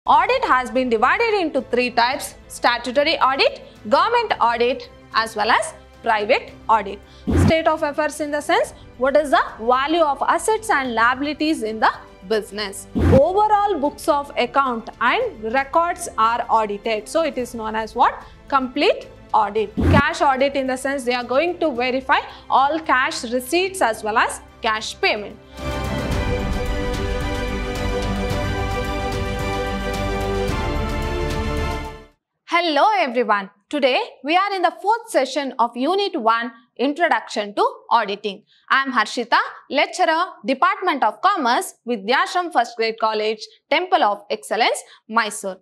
Audit has been divided into three types: statutory audit, government audit, as well as private audit. State of affairs in the sense, what is the value of assets and liabilities in the business. Overall books of account and records are audited. So it is known as what? Complete audit. Cash audit in the sense they are going to verify all cash receipts as well as cash payment. Hello everyone. Today we are in the fourth session of Unit 1 Introduction to Auditing. I am Harshita, lecturer, Department of Commerce, Vidyashram First Grade College, Temple of Excellence, Mysore.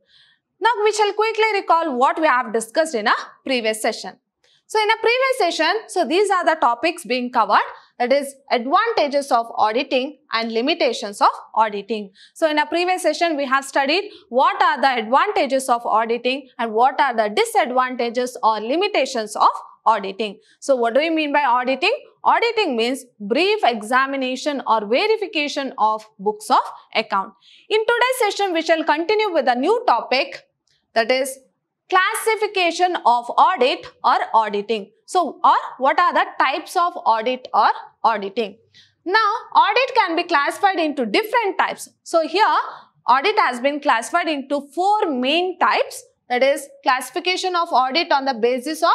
Now we shall quickly recall what we have discussed in a previous session. So in a previous session, these are the topics being covered, that is advantages of auditing and limitations of auditing. So in a previous session, we have studied what are the advantages of auditing and what are the disadvantages or limitations of auditing. So what do we mean by auditing? Auditing means brief examination or verification of books of account. In today's session, we shall continue with a new topic, that is classification of audit or auditing. So, or what are the types of audit or auditing? Now, audit can be classified into different types. So, here audit has been classified into four main types, that is classification of audit on the basis of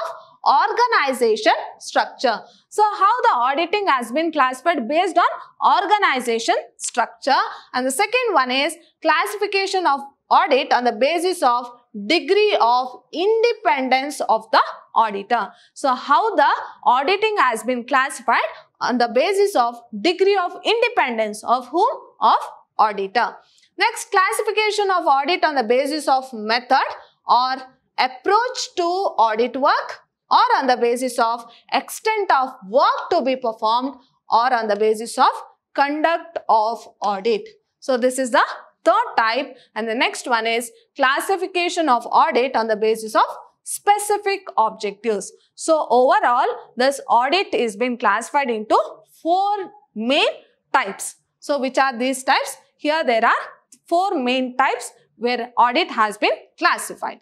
organization structure. So, how the auditing has been classified based on organization structure, and the second one is classification of audit on the basis of degree of independence of the auditor. So, how the auditing has been classified on the basis of degree of independence of whom? Of auditor. Next, classification of audit on the basis of method or approach to audit work, or on the basis of extent of work to be performed, or on the basis of conduct of audit. So, this is the third type, and the next one is classification of audit on the basis of specific objectives. So, overall, this audit is being classified into four main types. So, which are these types? Here there are four main types where audit has been classified.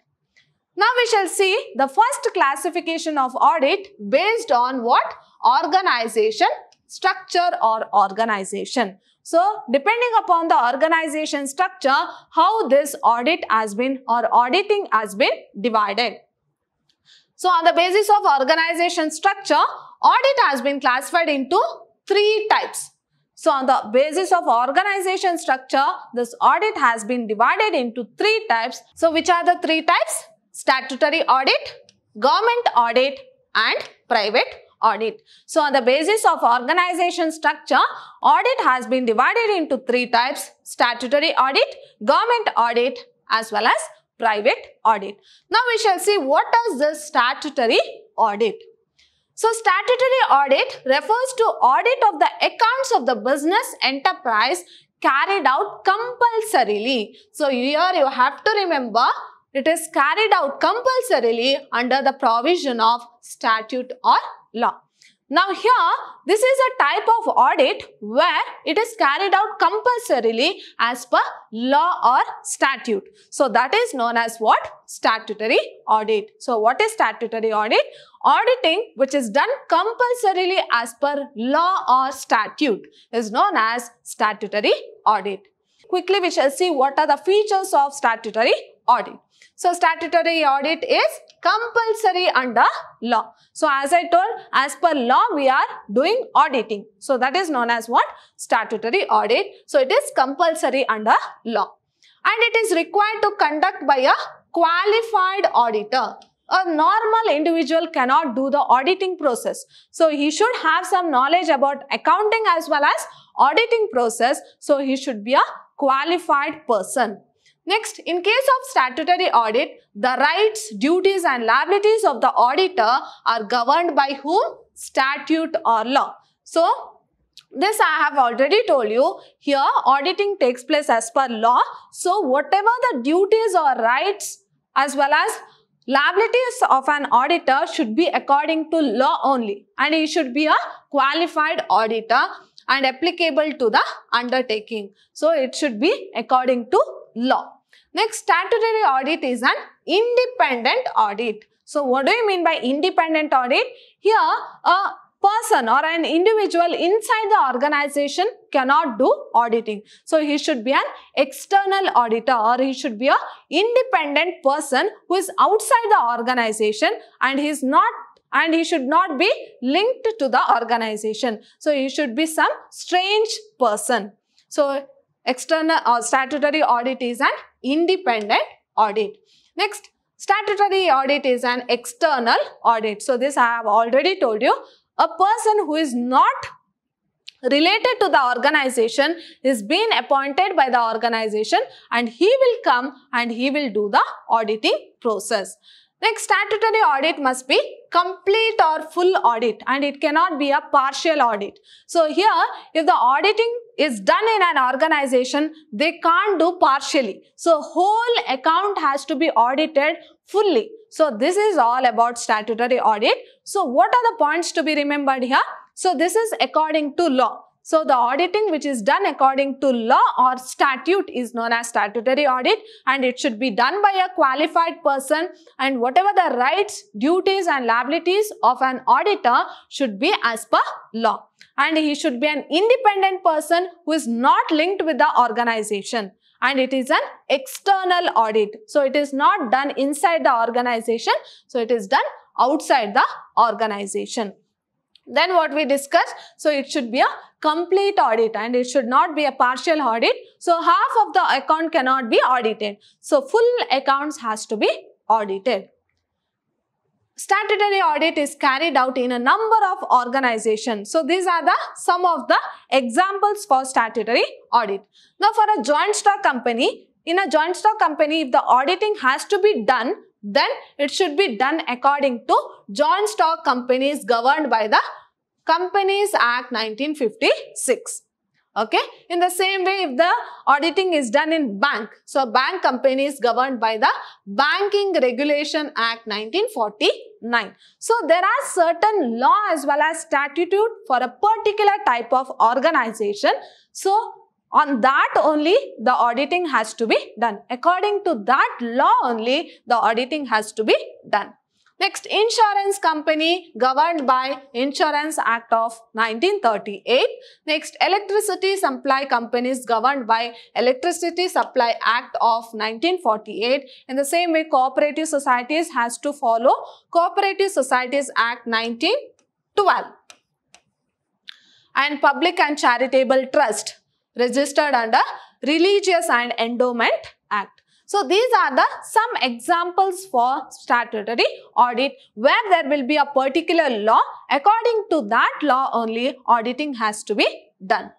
Now, we shall see the first classification of audit based on what? Organization structure or organization. So, depending upon the organization structure, how this audit has been or auditing has been divided. So, on the basis of organization structure, audit has been classified into three types. So, on the basis of organization structure, this audit has been divided into three types. So, which are the three types? Statutory audit, government audit, and private audit. So, on the basis of organization structure, audit has been divided into three types: statutory audit, government audit, as well as private audit. Now, we shall see what is this statutory audit. So, statutory audit refers to audit of the accounts of the business enterprise carried out compulsorily. So, here you have to remember, it is carried out compulsorily under the provision of statute or law. Now here, this is a type of audit where it is carried out compulsorily as per law or statute. So that is known as what? Statutory audit. So what is statutory audit? Auditing which is done compulsorily as per law or statute is known as statutory audit. Quickly we shall see what are the features of statutory audit. So, statutory audit is compulsory under law. So, as I told, as per law, we are doing auditing. So, that is known as what? Statutory audit. So, it is compulsory under law. And it is required to conduct by a qualified auditor. A normal individual cannot do the auditing process. So, he should have some knowledge about accounting as well as auditing process. So, he should be a qualified person. Next, in case of statutory audit, the rights, duties and liabilities of the auditor are governed by whom? Statute or law. So, this I have already told you. Here, auditing takes place as per law. So, whatever the duties or rights as well as liabilities of an auditor should be according to law only. And he should be a qualified auditor and applicable to the undertaking. So, it should be according to law. Next, statutory audit is an independent audit. So what do you mean by independent audit? Here, a person or an individual inside the organization cannot do auditing. So he should be an external auditor, or he should be an independent person who is outside the organization, and he should not be linked to the organization. So he should be some strange person. So external or statutory audit is an independent audit. Next, statutory audit is an external audit. So this I have already told you. A person who is not related to the organization is being appointed by the organization, and he will come and he will do the auditing process. Next, statutory audit must be complete or full audit, and it cannot be a partial audit. So here, if the auditing is done in an organization, they can't do partially. So whole account has to be audited fully. So this is all about statutory audit. So what are the points to be remembered here? So this is according to law. So the auditing which is done according to law or statute is known as statutory audit, and it should be done by a qualified person, and whatever the rights, duties and liabilities of an auditor should be as per law. And he should be an independent person who is not linked with the organization. And it is an external audit. So it is not done inside the organization. So it is done outside the organization. Then what we discussed, so it should be a complete audit and it should not be a partial audit. So half of the account cannot be audited. So full accounts has to be audited. Statutory audit is carried out in a number of organizations. So these are some of the examples for statutory audit. Now for a joint stock company, in a joint stock company, if the auditing has to be done, then it should be done according to Joint Stock Companies governed by the Companies Act 1956. Okay. In the same way, if the auditing is done in bank, so bank company is governed by the Banking Regulation Act 1949. So there are certain law as well as statute for a particular type of organization. So on that only the auditing has to be done. According to that law only the auditing has to be done. Next, insurance company governed by Insurance Act of 1938. Next, electricity supply companies governed by Electricity Supply Act of 1948. In the same way, cooperative societies has to follow Cooperative Societies Act 1912. And public and charitable trust registered under Religious and Endowment Act. So these are some examples for statutory audit where there will be a particular law. According to that law only auditing has to be done.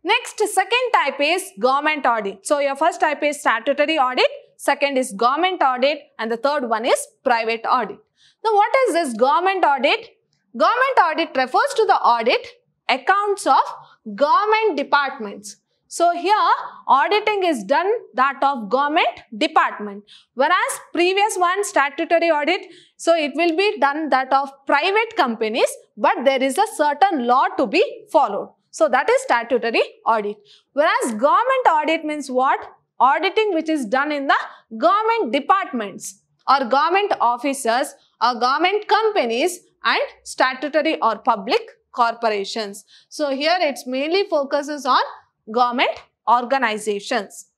Next, second type is government audit. So your first type is statutory audit, second is government audit, and the third one is private audit. Now what is this government audit? Government audit refers to the audit accounts of government departments. So here auditing is done that of government department, whereas previous one statutory audit, so it will be done that of private companies, but there is a certain law to be followed. So that is statutory audit. Whereas government audit means what? Auditing which is done in the government departments or government officers or government companies and statutory or public corporations. So here it mainly focuses on government organizations.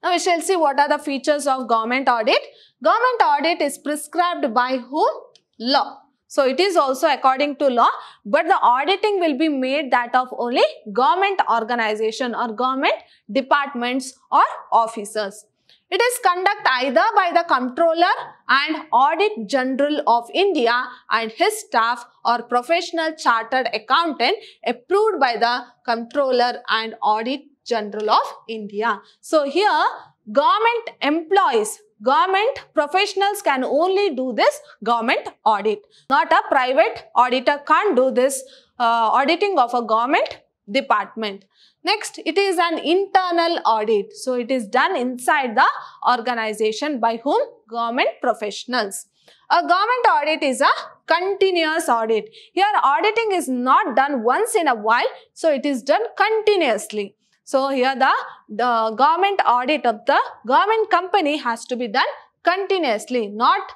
Now we shall see what are the features of government audit. Government audit is prescribed by whom? Law. So it is also according to law, but the auditing will be made that of only government organization or government departments or officers. It is conducted either by the Comptroller and Audit General of India and his staff or professional chartered accountant approved by the Comptroller and Audit General of India. So here government employees, government professionals can only do this government audit. Not a private auditor can't do this auditing of a government department. Next, it is an internal audit. So it is done inside the organization by whom? Government professionals. A government audit is a continuous audit. Here auditing is not done once in a while. So it is done continuously. So here the government audit of the government company has to be done continuously, not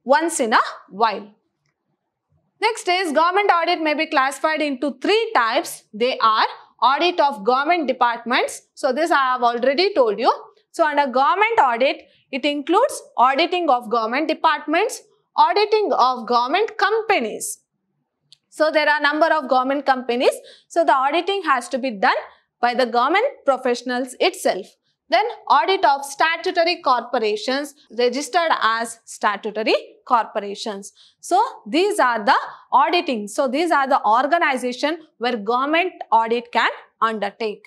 once in a while. Next is government audit may be classified into 3 types. They are audit of government departments. So this I have already told you. So under government audit, it includes auditing of government departments, auditing of government companies. So there are number of government companies. So the auditing has to be done by the government professionals itself. Then audit of statutory corporations registered as statutory corporations. So these are the auditing. So these are the organization where government audit can undertake.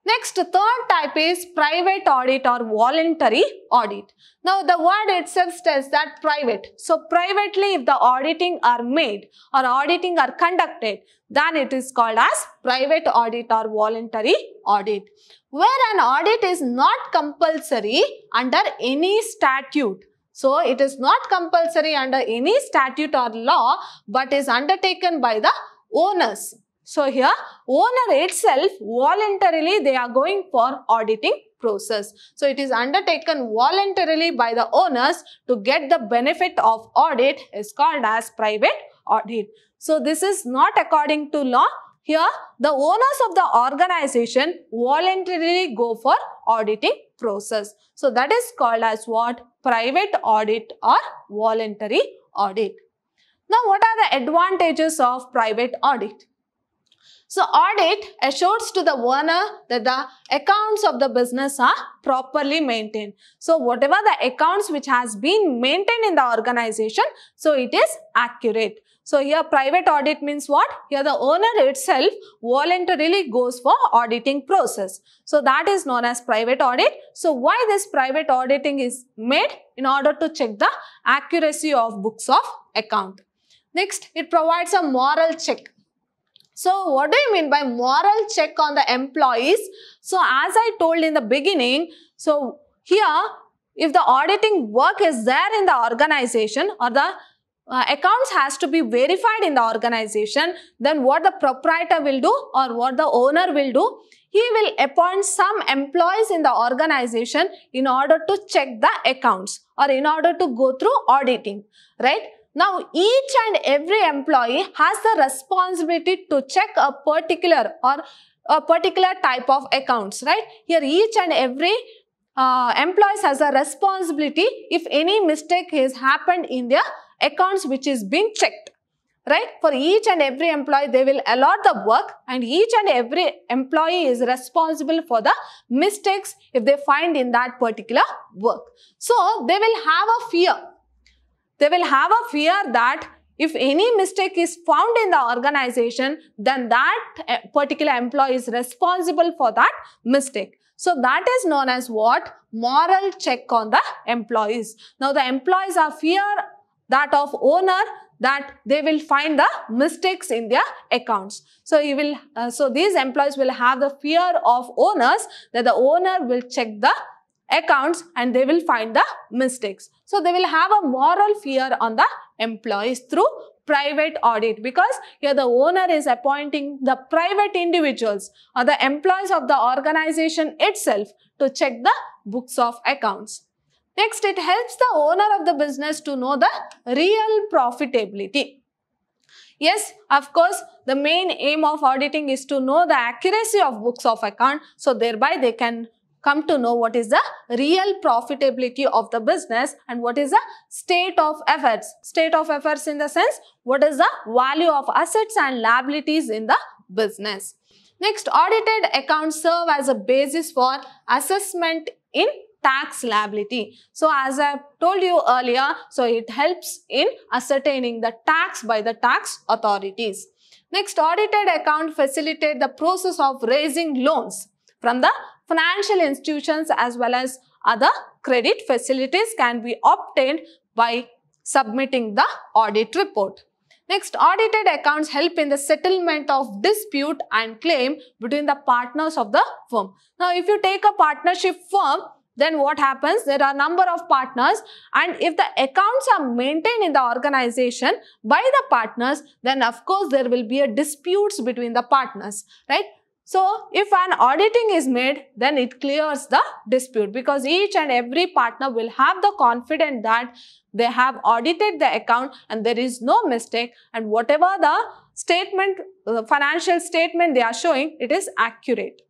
Next, third type is private audit or voluntary audit. Now, the word itself says that private. So, privately if the auditing are made or auditing are conducted, then it is called as private audit or voluntary audit. Where an audit is not compulsory under any statute. So, it is not compulsory under any statute or law, but is undertaken by the owners. So here owner itself voluntarily they are going for auditing process. So it is undertaken voluntarily by the owners to get the benefit of audit is called as private audit. So this is not according to law. Here the owners of the organization voluntarily go for auditing process. So that is called as what? Private audit or voluntary audit. Now what are the advantages of private audit? So audit assures to the owner that the accounts of the business are properly maintained. So whatever the accounts which has been maintained in the organization, so it is accurate. So here private audit means what? Here the owner itself voluntarily goes for auditing process. So that is known as private audit. So why this private auditing is made? In order to check the accuracy of books of account. Next, it provides a moral check. So what do you mean by moral check on the employees? So as I told in the beginning, so here if the auditing work is there in the organization or the accounts has to be verified in the organization, then what the proprietor will do or what the owner will do? He will appoint some employees in the organization in order to check the accounts or in order to go through auditing, right? Now, each and every employee has the responsibility to check a particular type of accounts, right? Here, each and every employee has a responsibility if any mistake has happened in their accounts which is being checked, right? For each and every employee, they will allot the work and each and every employee is responsible for the mistakes if they find in that particular work. So, they will have a fear. They will have a fear that if any mistake is found in the organization, then that particular employee is responsible for that mistake. So that is known as what? Moral check on the employees. Now the employees are fear that of owner that they will find the mistakes in their accounts. So these employees will have the fear of owners that the owner will check the accounts and they will find the mistakes. So they will have a moral fear on the employees through private audit, because here the owner is appointing the private individuals or the employees of the organization itself to check the books of accounts. Next, it helps the owner of the business to know the real profitability. Yes, of course, the main aim of auditing is to know the accuracy of books of account. So thereby they can come to know what is the real profitability of the business and what is the state of affairs. State of affairs in the sense, what is the value of assets and liabilities in the business. Next, audited accounts serve as a basis for assessment in tax liability. So as I told you earlier, so it helps in ascertaining the tax by the tax authorities. Next, audited account facilitate the process of raising loans from the financial institutions as well as other credit facilities can be obtained by submitting the audit report. Next, audited accounts help in the settlement of dispute and claim between the partners of the firm. Now, if you take a partnership firm, then what happens? There are a number of partners, and if the accounts are maintained in the organization by the partners, then of course there will be a disputes between the partners, right? So if an auditing is made, then it clears the dispute, because each and every partner will have the confidence that they have audited the account and there is no mistake, and whatever the statement, financial statement they are showing, it is accurate.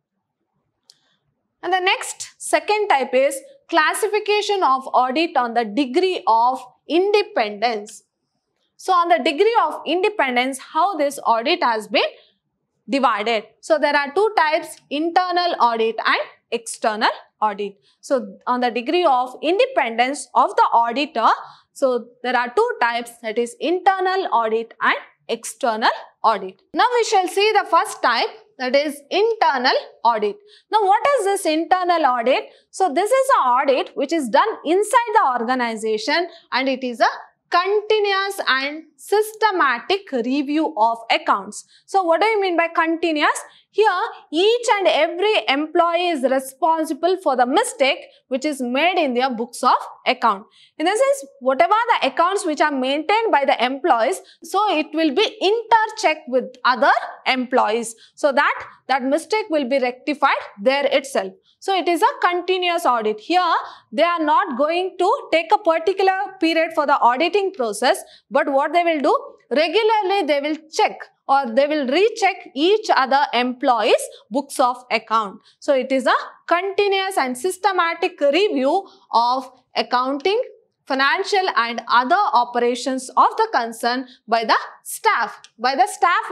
And the next second type is classification of audit on the degree of independence. So on the degree of independence, how this audit has been divided. So there are two types, internal audit and external audit. So on the degree of independence of the auditor, so there are two types, that is internal audit and external audit. Now we shall see the first type, that is internal audit. Now what is this internal audit? So this is an audit which is done inside the organization, and it is a continuous and systematic review of accounts. So what do you mean by continuous? Here each and every employee is responsible for the mistake which is made in their books of account. In this sense, whatever the accounts which are maintained by the employees, so it will be inter-checked with other employees, so that mistake will be rectified there itself. So it is a continuous audit. Here they are not going to take a particular period for the auditing process, but what they will do, regularly they will check or they will recheck each other employees' books of account. So it is a continuous and systematic review of accounting, financial and other operations of the concern by the staff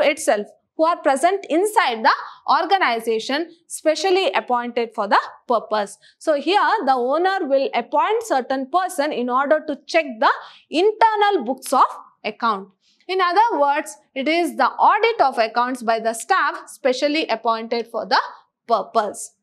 itself, who are present inside the organization, specially appointed for the purpose. So here the owner will appoint certain person in order to check the internal books of account. In other words, it is the audit of accounts by the staff specially appointed for the purpose.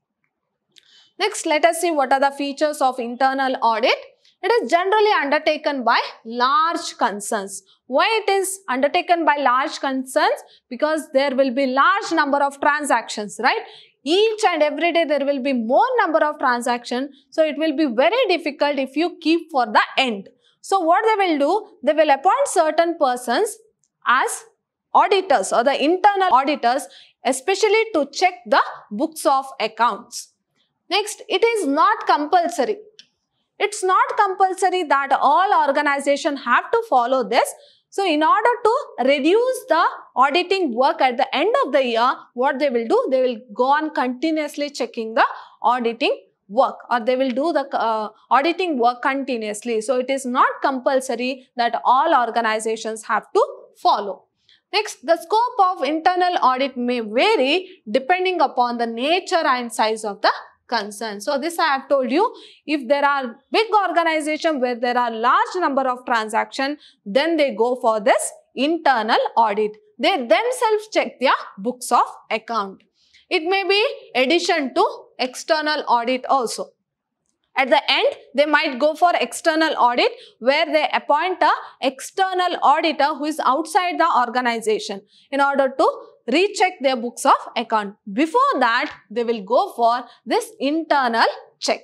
Next, let us see what are the features of internal audit. It is generally undertaken by large concerns. Why it is undertaken by large concerns? Because there will be large number of transactions, right? Each and every day there will be more number of transactions. So it will be very difficult if you keep for the end. So what they will do, they will appoint certain persons as auditors or the internal auditors, especially to check the books of accounts. Next, it is not compulsory. It's not compulsory that all organizations have to follow this. So in order to reduce the auditing work at the end of the year, what they will do, they will go on continuously checking the auditing work, or they will do the auditing work continuously. So it is not compulsory that all organizations have to follow. Next, the scope of internal audit may vary depending upon the nature and size of the concern. So this I have told you, if there are big organizations where there are large number of transactions, then they go for this internal audit. They themselves check their books of account. It may be addition to external audit also. At the end, they might go for external audit, where they appoint an external auditor who is outside the organization in order to recheck their books of account. Before that, they will go for this internal check.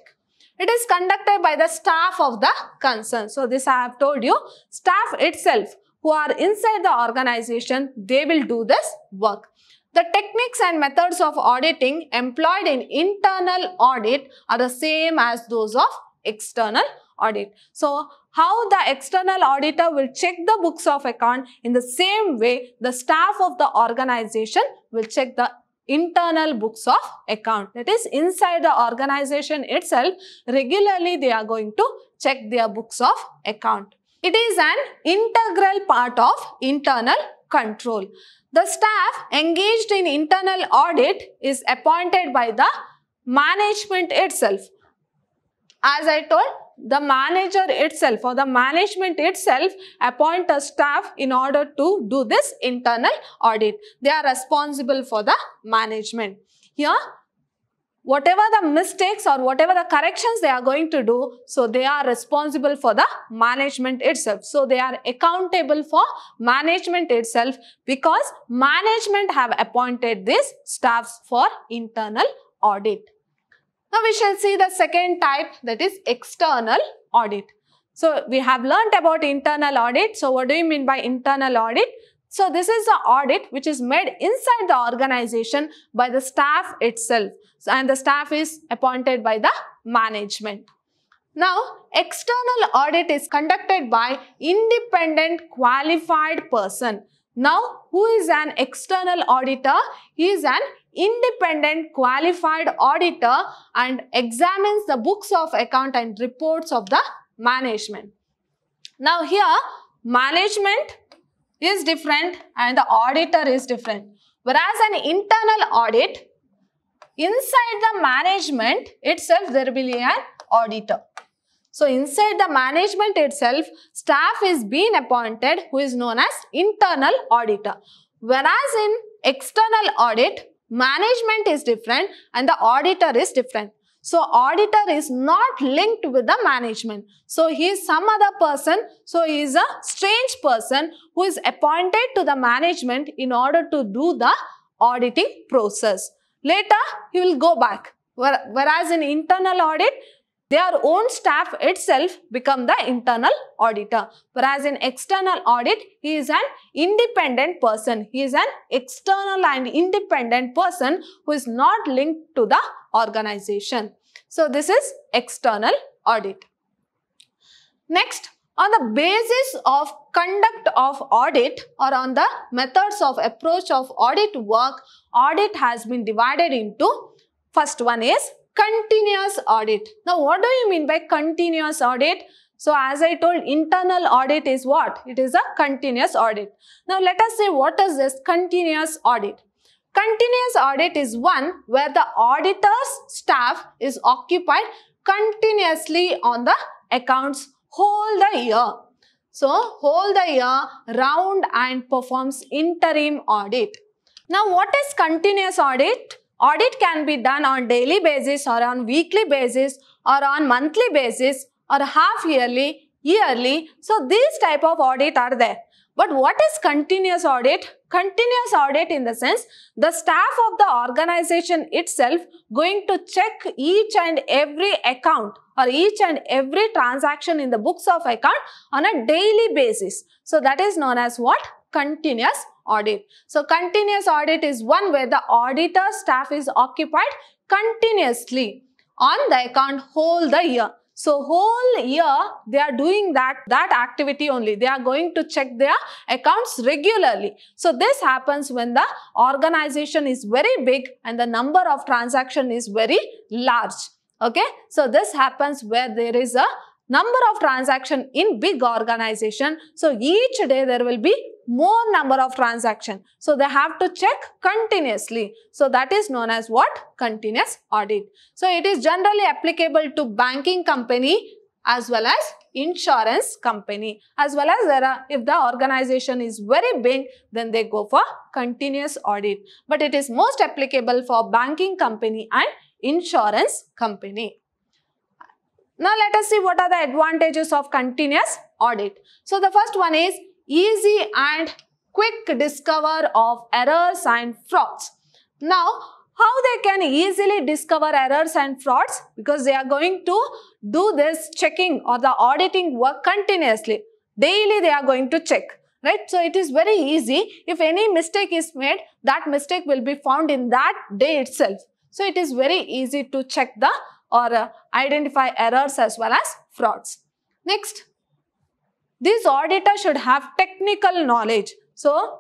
It is conducted by the staff of the concern. So this I have told you, staff itself who are inside the organization, they will do this work. The techniques and methods of auditing employed in internal audit are the same as those of external audit. So how the external auditor will check the books of account, in the same way the staff of the organization will check the internal books of account. That is, inside the organization itself, regularly they are going to check their books of account. It is an integral part of internal control. The staff engaged in internal audit is appointed by the management itself. As I told, the manager itself or the management itself appoint a staff in order to do this internal audit. They are responsible for the management. Here, whatever the mistakes or whatever the corrections they are going to do, so they are responsible for the management itself. So they are accountable for management itself, because management have appointed these staffs for internal audit. Now we shall see the second type, that is external audit. So we have learnt about internal audit. So what do you mean by internal audit? So this is the audit which is made inside the organization by the staff itself, and the staff is appointed by the management. Now, external audit is conducted by independent qualified person. Now, who is an external auditor? He is an independent qualified auditor and examines the books of account and reports of the management. Now, here management is different and the auditor is different. Whereas an internal audit, inside the management itself there will be an auditor. So inside the management itself, staff is being appointed who is known as internal auditor. Whereas in external audit, management is different and the auditor is different. So auditor is not linked with the management. So he is some other person. So he is a strange person who is appointed to the management in order to do the auditing process. Later, he will go back. Whereas in internal audit, their own staff itself become the internal auditor. Whereas in external audit, he is an independent person. He is an external and independent person who is not linked to the organization. So this is external audit. Next, on the basis of conduct of audit or on the methods of approach of audit work, audit has been divided into, first one is continuous audit. Now, what do you mean by continuous audit? So, as I told, internal audit is what? It is a continuous audit. Now, let us say what is this continuous audit? Continuous audit is one where the auditor's staff is occupied continuously on the accounts whole the year. So, whole the year round and performs interim audit. Now, what is continuous audit? Audit can be done on daily basis or on weekly basis or on monthly basis or half yearly, yearly. So, these type of audit are there. But what is continuous audit? Continuous audit in the sense the staff of the organization itself going to check each and every account or each and every transaction in the books of account on a daily basis. So, that is known as what? Continuous audit. So, continuous audit is one where the auditor staff is occupied continuously on the account whole the year. So, whole year they are doing that activity only. They are going to check their accounts regularly. So, this happens when the organization is very big and the number of transaction is very large. Okay. So, this happens where there is a number of transaction in big organization. So, each day there will be more number of transaction. So, they have to check continuously. So, that is known as what? Continuous audit. So, it is generally applicable to banking company as well as insurance company, as well as if the organization is very big, then they go for continuous audit. But it is most applicable for banking company and insurance company. Now, let us see what are the advantages of continuous audit. So, the first one is easy and quick discover of errors and frauds. Now, how they can easily discover errors and frauds? Because they are going to do this checking or the auditing work continuously. Daily they are going to check, right? So, it is very easy. If any mistake is made, that mistake will be found in that day itself. So, it is very easy to check the or identify errors as well as frauds. Next, these auditors should have technical knowledge. So,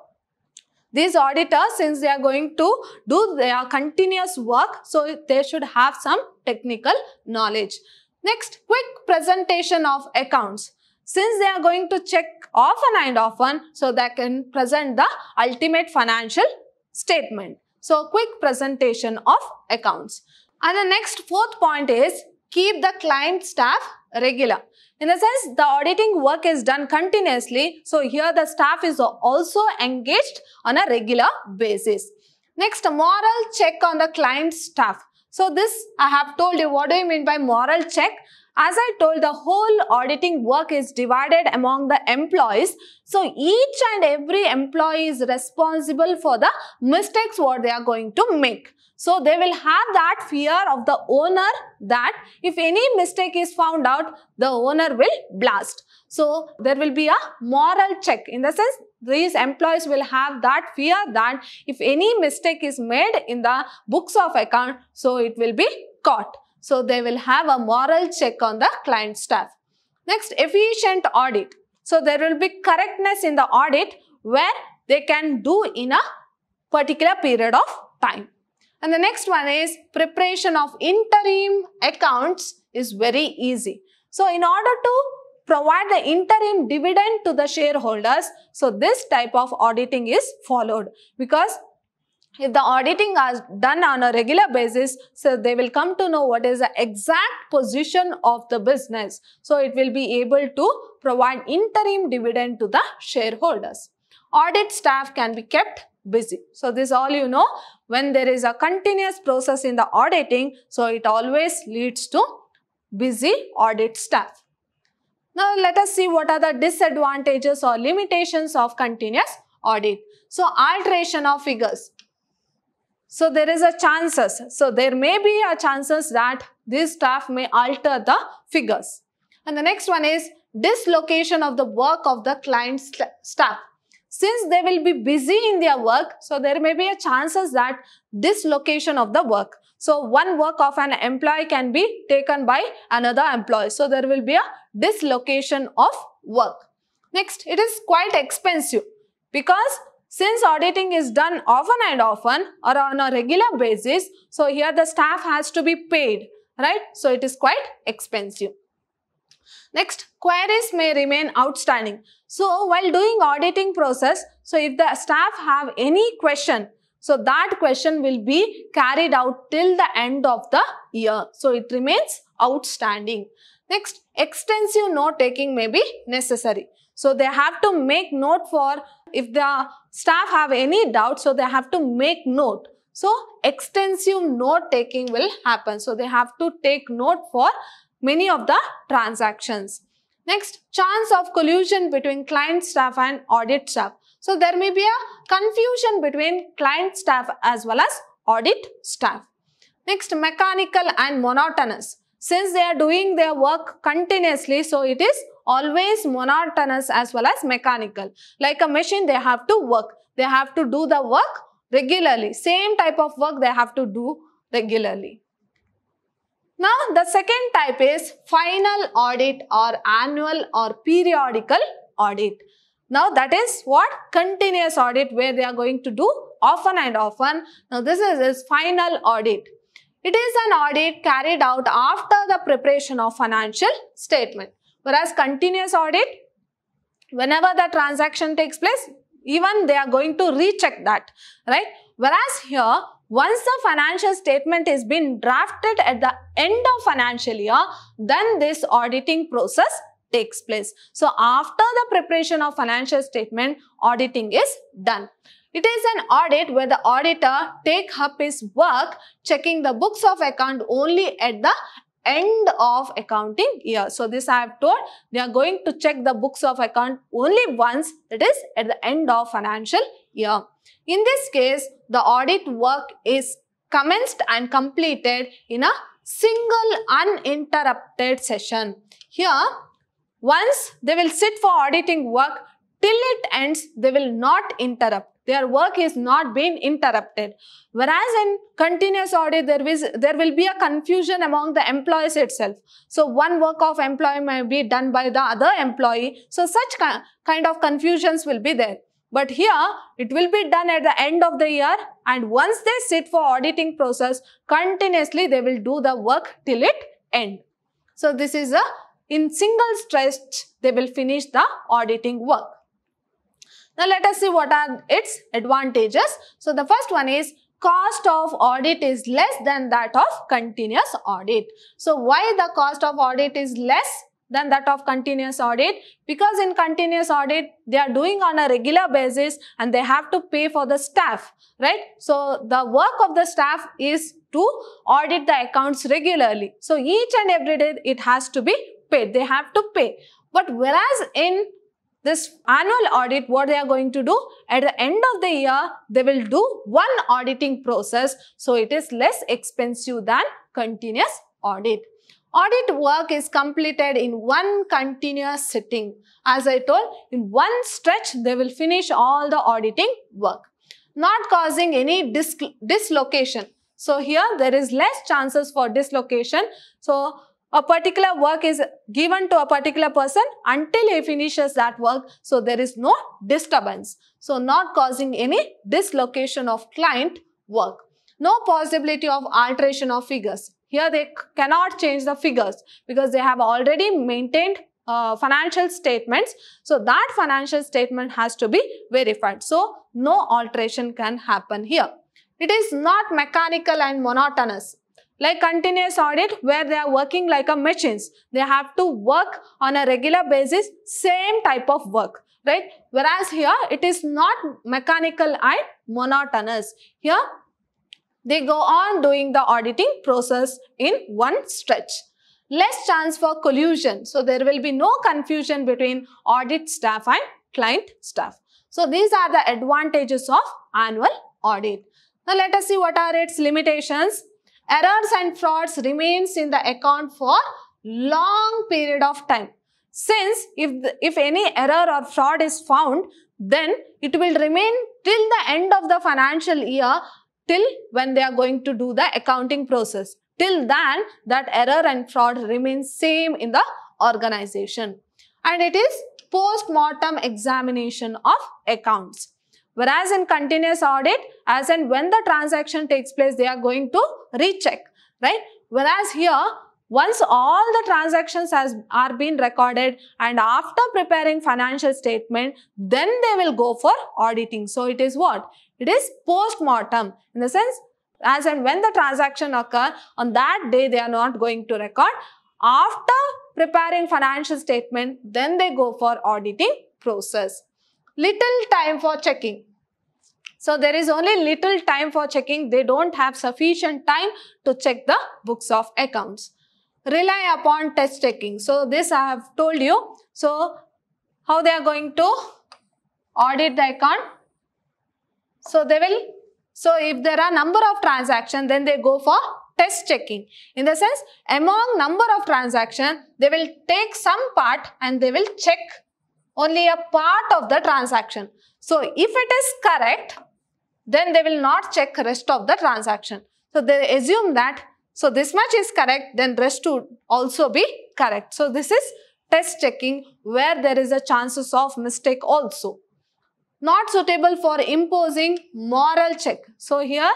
these auditors, since they are going to do their continuous work, so they should have some technical knowledge. Next, quick presentation of accounts. Since they are going to check often and often, so they can present the ultimate financial statement. So, quick presentation of accounts. And the next fourth point is keep the client staff regular. In the sense, the auditing work is done continuously. So, here the staff is also engaged on a regular basis. Next, moral check on the client staff. So, this I have told you. What do you mean by moral check? As I told, the whole auditing work is divided among the employees. So, each and every employee is responsible for the mistakes what they are going to make. So they will have that fear of the owner that if any mistake is found out, the owner will blast. So there will be a moral check. In the sense, these employees will have that fear that if any mistake is made in the books of account, so it will be caught. So they will have a moral check on the client staff. Next, efficient audit. So there will be correctness in the audit where they can do in a particular period of time. And the next one is preparation of interim accounts is very easy. So in order to provide the interim dividend to the shareholders, so this type of auditing is followed, because if the auditing is done on a regular basis, so they will come to know what is the exact position of the business. So it will be able to provide interim dividend to the shareholders. Audit staff can be kept busy. So this all you know, when there is a continuous process in the auditing, so it always leads to busy audit staff. Now let us see what are the disadvantages or limitations of continuous audit. So alteration of figures. So there is a chances. So there may be a chances that this staff may alter the figures. And the next one is dislocation of the work of the client staff. Since they will be busy in their work, so there may be a chances that dislocation of the work. So one work of an employee can be taken by another employee. So there will be a dislocation of work. Next, it is quite expensive because since auditing is done often and often or on a regular basis, so here the staff has to be paid, right? So it is quite expensive. Next, queries may remain outstanding. So while doing auditing process, so if the staff have any question, so that question will be carried out till the end of the year. So it remains outstanding. Next, extensive note taking may be necessary. So they have to make note for if the staff have any doubt, so they have to make note. So extensive note taking will happen. So they have to take note for many of the transactions. Next, chance of collusion between client staff and audit staff. So there may be a confusion between client staff as well as audit staff. Next, mechanical and monotonous. Since they are doing their work continuously, so it is always monotonous as well as mechanical. Like a machine, they have to work. They have to do the work regularly. Same type of work they have to do regularly. Now, the second type is final audit or annual or periodical audit. Now, that is what? Continuous audit, where they are going to do often and often. Now, this is final audit. It is an audit carried out after the preparation of financial statement. Whereas continuous audit, whenever the transaction takes place, even they are going to recheck that, right? Whereas here, once the financial statement is been drafted at the end of financial year, then this auditing process takes place. So after the preparation of financial statement, auditing is done. It is an audit where the auditor takes up his work checking the books of account only at the end of accounting year. So this I have told, they are going to check the books of account only once, that is at the end of financial year. In this case, the audit work is commenced and completed in a single uninterrupted session. Here, once they will sit for auditing work till it ends, they will not interrupt. Their work is not being interrupted. Whereas in continuous audit, there will be a confusion among the employees itself. So one work of employee may be done by the other employee. So such kind of confusions will be there. But here, it will be done at the end of the year, and once they sit for auditing process, continuously they will do the work till it end. So this is in single stretch, they will finish the auditing work. Now let us see what are its advantages. So the first one is cost of audit is less than that of continuous audit. So why the cost of audit is less than that of continuous audit? Because in continuous audit, they are doing on a regular basis and they have to pay for the staff, right? So the work of the staff is to audit the accounts regularly. So each and every day it has to be paid. They have to pay. But whereas in this annual audit, what they are going to do, at the end of the year, they will do one auditing process. So it is less expensive than continuous audit. Audit work is completed in one continuous sitting. As I told, in one stretch, they will finish all the auditing work, not causing any dislocation. So here there is less chances for dislocation. So a particular work is given to a particular person until he finishes that work. So there is no disturbance. So not causing any dislocation of client work. No possibility of alteration of figures. Here they cannot change the figures because they have already maintained financial statements. So that financial statement has to be verified. So no alteration can happen here. It is not mechanical and monotonous. Like continuous audit where they are working like a machines. They have to work on a regular basis, same type of work, right? Whereas here it is not mechanical and monotonous. Here they go on doing the auditing process in one stretch. Less chance for collusion. So there will be no confusion between audit staff and client staff. So these are the advantages of annual audit. Now let us see what are its limitations. Errors and frauds remains in the account for long period of time. Since if any error or fraud is found, then it will remain till the end of the financial year, till when they are going to do the accounting process. Till then, that error and fraud remains same in the organization. And it is post-mortem examination of accounts. Whereas in continuous audit, as and when the transaction takes place, they are going to recheck, right? Whereas here, once all the transactions are being recorded and after preparing financial statement, then they will go for auditing. So it is what? It is post-mortem. In the sense, as and when the transaction occur, on that day they are not going to record. After preparing financial statement, then they go for auditing process. Little time for checking. So there is only little time for checking. They don't have sufficient time to check the books of accounts. Rely upon test checking. So this I have told you. So how they are going to audit the account? So if there are number of transactions, then they go for test checking. In the sense, among number of transactions, they will take some part and they will check only a part of the transaction. So if it is correct, then they will not check rest of the transaction. So they assume that, so this much is correct, then rest would also be correct. So this is test checking where there is a chances of mistake also. Not suitable for imposing moral check. So here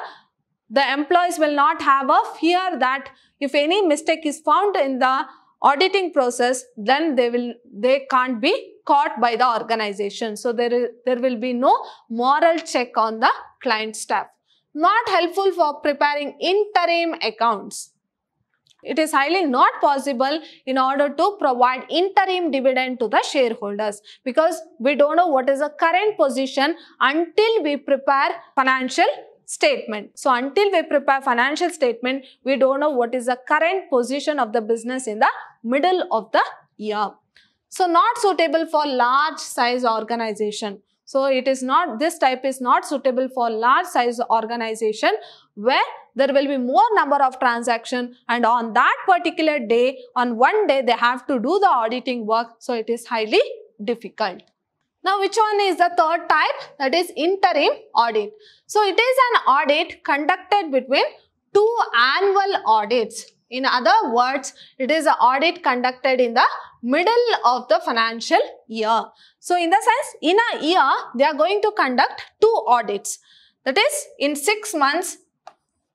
the employees will not have a fear that if any mistake is found in the auditing process, then they can't be caught by the organization. So there will be no moral check on the client staff. Not helpful for preparing interim accounts. It is highly not possible in order to provide interim dividend to the shareholders because we don't know what is the current position until we prepare financial statement. So until we prepare financial statement, we don't know what is the current position of the business in the middle of the year. So not suitable for large size organization. So it is not, this type is not suitable for large size organization where there will be more number of transactions and on that particular day, on one day they have to do the auditing work. So it is highly difficult. Now which one is the third type? That is interim audit. So it is an audit conducted between two annual audits. In other words, it is an audit conducted in the middle of the financial year. So in the sense, in a year, they are going to conduct two audits. That is in 6 months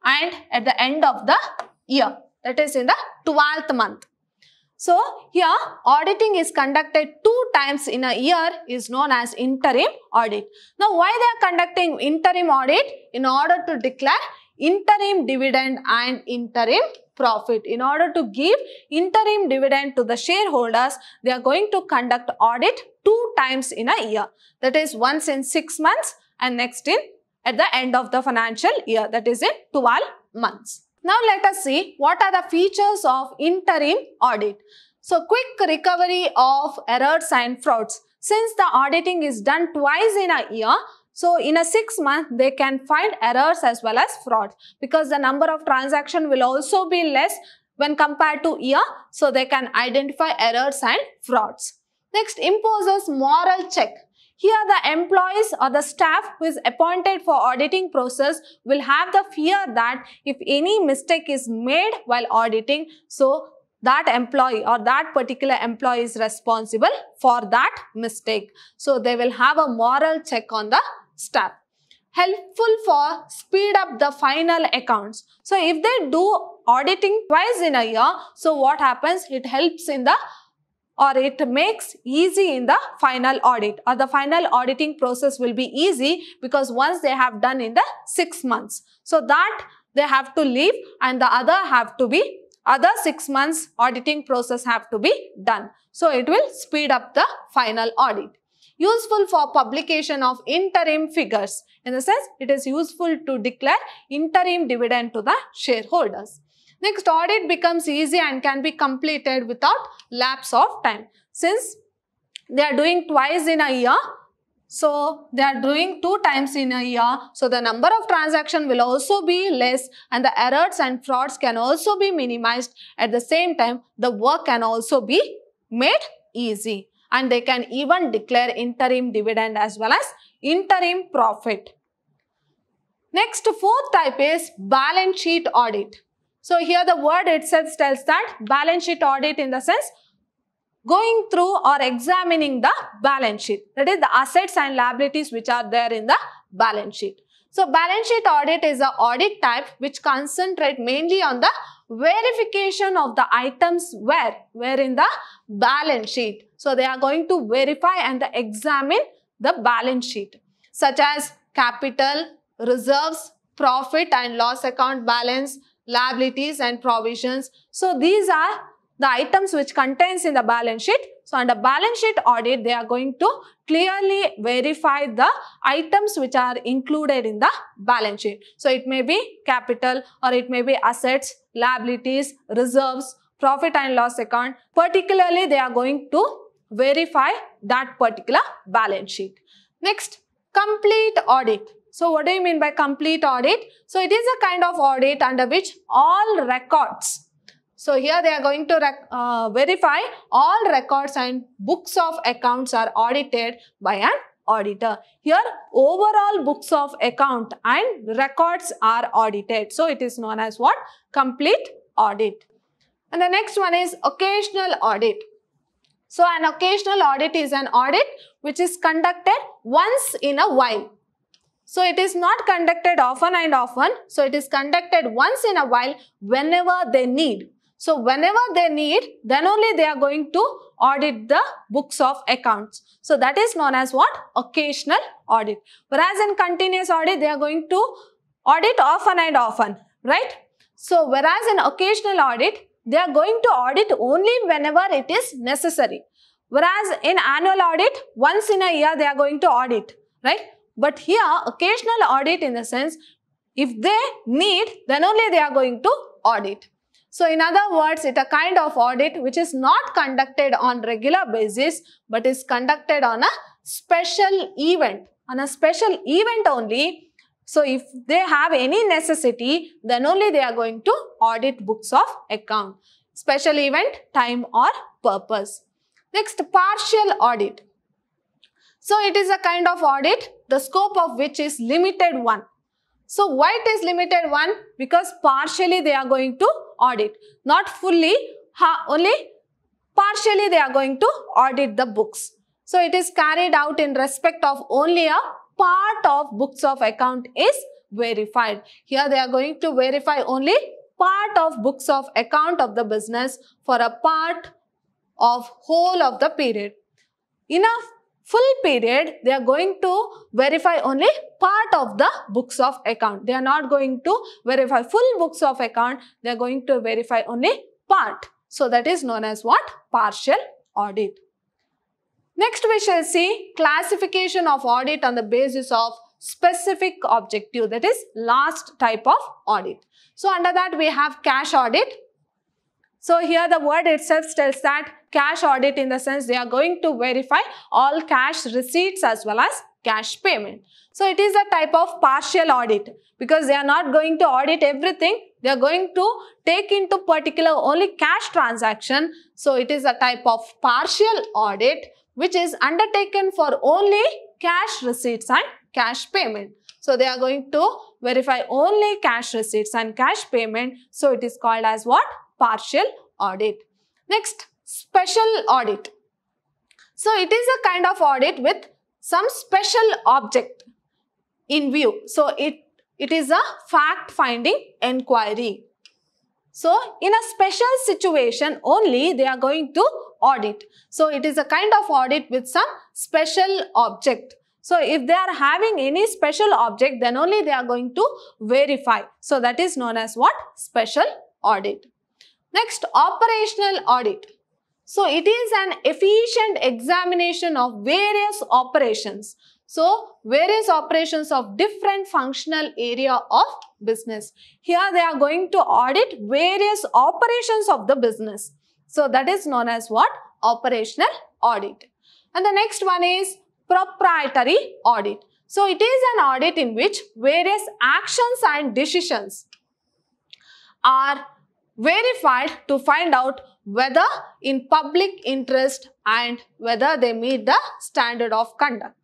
and at the end of the year. That is in the 12th month. So here, auditing is conducted 2 times in a year is known as interim audit. Now why they are conducting interim audit? In order to declare interim dividend and interim profit. In order to give interim dividend to the shareholders, they are going to conduct audit 2 times in a year. That is once in 6 months and next at the end of the financial year. That is in 12 months. Now let us see what are the features of interim audit. So quick recovery of errors and frauds. Since the auditing is done twice in a year, so in a 6 month, they can find errors as well as frauds, because the number of transactions will also be less when compared to year, so they can identify errors and frauds. Next, imposes moral check. Here the employees or the staff who is appointed for auditing process will have the fear that if any mistake is made while auditing, so that employee or that particular employee is responsible for that mistake. So they will have a moral check on the staff. Helpful for speed up the final accounts. So if they do auditing twice in a year, so what happens? It helps in the, or it makes easy in the final audit, or the final auditing process will be easy because once they have done in the 6 months. So that they have to leave and the other 6 months auditing process have to be done. So it will speed up the final audit. Useful for publication of interim figures. In the sense, it is useful to declare interim dividend to the shareholders. Next, audit becomes easy and can be completed without lapse of time. Since they are doing twice in a year, so they are doing 2 times in a year, so the number of transactions will also be less and the errors and frauds can also be minimized. At the same time, the work can also be made easy, and they can even declare interim dividend as well as interim profit. Next, 4th type is balance sheet audit. So here the word itself tells that balance sheet audit in the sense going through or examining the balance sheet. That is the assets and liabilities which are there in the balance sheet. So balance sheet audit is an audit type which concentrate mainly on the verification of the items where in the balance sheet. So they are going to verify and examine the balance sheet, such as capital, reserves, profit and loss account balance, liabilities and provisions. So these are the items which contains in the balance sheet. So under balance sheet audit, they are going to clearly verify the items which are included in the balance sheet. So it may be capital or it may be assets, liabilities, reserves, profit and loss account. Particularly, they are going to verify that particular balance sheet. Next, complete audit. So what do you mean by complete audit? So it is a kind of audit under which all records. So here they are going to verify all records and books of accounts are audited by an auditor. Here overall books of account and records are audited. So it is known as what? Complete audit. And the next one is occasional audit. So an occasional audit is an audit which is conducted once in a while. So it is not conducted often and often. So it is conducted once in a while whenever they need. So whenever they need, then only they are going to audit the books of accounts. So that is known as what? Occasional audit. Whereas in continuous audit, they are going to audit often and often, right? So whereas in occasional audit, they are going to audit only whenever it is necessary. Whereas in annual audit, once in a year they are going to audit, right? But here occasional audit in the sense, if they need, then only they are going to audit. So in other words, it is a kind of audit which is not conducted on regular basis, but is conducted on a special event. On a special event only. So if they have any necessity, then only they are going to audit books of account. Special event, time or purpose. Next, partial audit. So it is a kind of audit, the scope of which is limited one. So why it is limited one? Because partially they are going to audit. Not fully, only partially they are going to audit the books. So it is carried out in respect of only a part of books of account is verified. Here they are going to verify only part of books of account of the business for a part of whole of the period. In a full period, they are going to verify only part of the books of account. They are not going to verify full books of account. They are going to verify only part. So that is known as what? Partial audit. Next we shall see classification of audit on the basis of specific objective. That is last type of audit. So under that we have cash audit. So here the word itself tells that cash audit, in the sense they are going to verify all cash receipts as well as cash payment. So it is a type of partial audit, because they are not going to audit everything. They are going to take into particular only cash transaction. So it is a type of partial audit which is undertaken for only cash receipts and cash payment. So they are going to verify only cash receipts and cash payment. So it is called as what? Partial audit. Next, special audit. So it is a kind of audit with some special object in view. So it is a fact-finding inquiry. So in a special situation only they are going to audit. So it is a kind of audit with some special object. So if they are having any special object, then only they are going to verify. So that is known as what? Special audit. Next, operational audit. So it is an efficient examination of various operations. So various operations of different functional area of business. Here they are going to audit various operations of the business. So that is known as what? Operational audit. And the next one is proprietary audit. So it is an audit in which various actions and decisions are verified to find out whether in public interest and whether they meet the standard of conduct.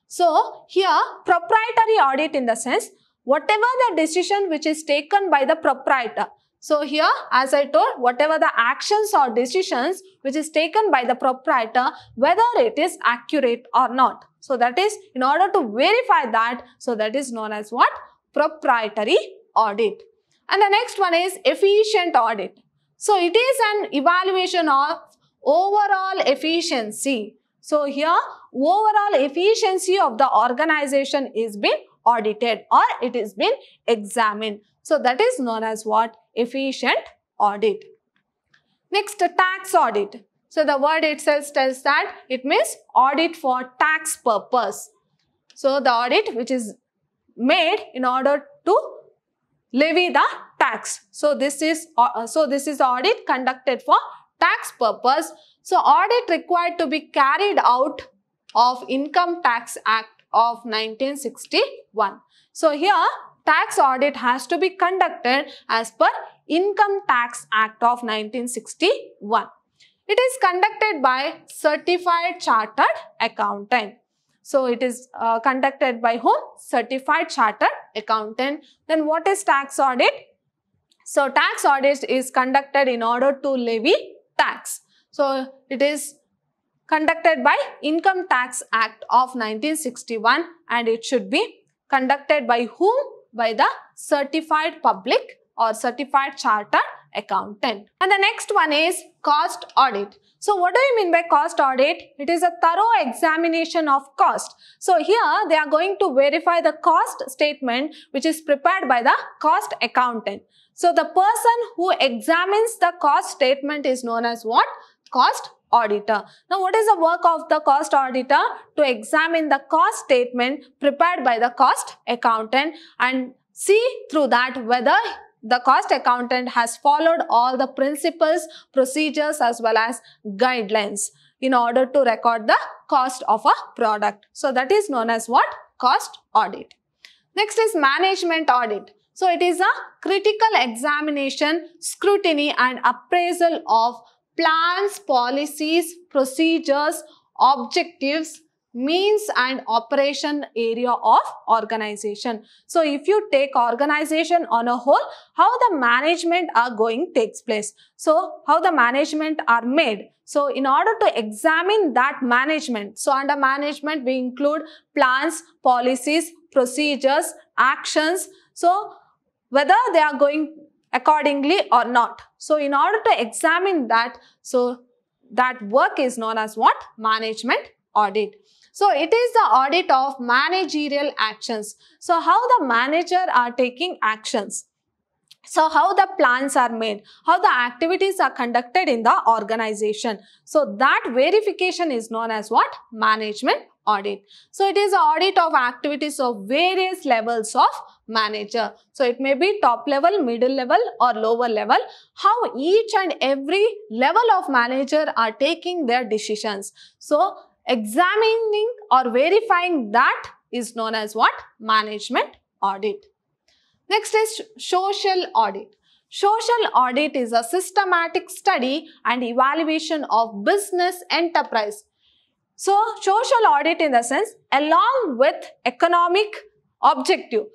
So here proprietary audit, in the sense whatever the decision which is taken by the proprietor. So here, as I told, whatever the actions or decisions which is taken by the proprietor, whether it is accurate or not. So that is, in order to verify that, so that is known as what? Proprietary audit. And the next one is efficient audit. So it is an evaluation of overall efficiency. So here overall efficiency of the organization is being audited or it is being examined. So that is known as what? Efficient audit. Next, tax audit. So the word itself tells that it means audit for tax purpose. So the audit which is made in order to levy the tax. So this is the audit conducted for tax purpose. So audit required to be carried out of Income Tax Act of 1961. So here tax audit has to be conducted as per Income Tax Act of 1961. It is conducted by Certified Chartered Accountant. So it is conducted by whom? Certified Chartered Accountant. Then what is tax audit? So tax audit is conducted in order to levy tax. So it is conducted by Income Tax Act of 1961 and it should be conducted by whom? By the certified public or certified chartered accountant. And the next one is cost audit. So what do you mean by cost audit? It is a thorough examination of cost. So here they are going to verify the cost statement which is prepared by the cost accountant. So the person who examines the cost statement is known as what? Cost auditor. Now what is the work of the cost auditor? To examine the cost statement prepared by the cost accountant and see through that whether the cost accountant has followed all the principles, procedures as well as guidelines in order to record the cost of a product. So that is known as what? Cost audit. Next is management audit. So it is a critical examination, scrutiny and appraisal of plans, policies, procedures, objectives, means and operation area of organization. So if you take organization on a whole, how the management are going takes place. So how the management are made. So in order to examine that management, so under management we include plans, policies, procedures, actions. So whether they are going accordingly or not. So in order to examine that, so that work is known as what? Management audit. So it is the audit of managerial actions. So how the manager are taking actions. So how the plans are made, how the activities are conducted in the organization. So that verification is known as what? Management audit. So it is an audit of activities of various levels of manager. So it may be top level, middle level or lower level. How each and every level of manager are taking their decisions. So examining or verifying that is known as what? Management audit. Next is social audit. Social audit is a systematic study and evaluation of business enterprise. So, social audit in the sense along with economic objective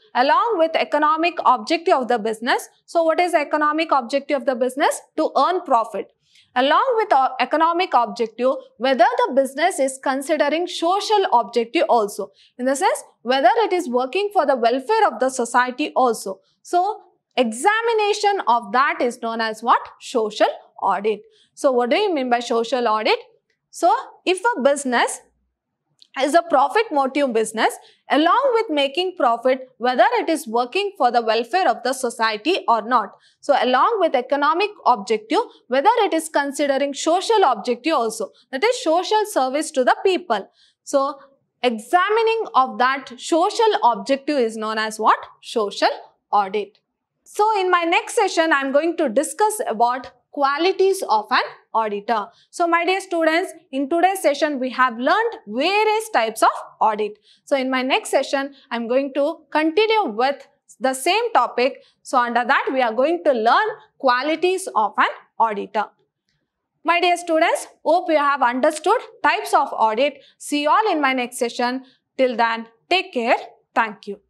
of the business. So, what is the economic objective of the business? To earn profit. Along with economic objective, whether the business is considering social objective also. In the sense, whether it is working for the welfare of the society also. So, examination of that is known as what? Social audit. So, what do you mean by social audit? So, if a business is a profit motive business, along with making profit, whether it is working for the welfare of the society or not. So, along with economic objective, whether it is considering social objective also, that is social service to the people. So, examining of that social objective is known as what? Social audit. So, in my next session, I am going to discuss about qualities of an auditor. So, my dear students, in today's session, we have learned various types of audit. So, in my next session, I am going to continue with the same topic. So, under that, we are going to learn qualities of an auditor. My dear students, hope you have understood types of audit. See you all in my next session. Till then, take care. Thank you.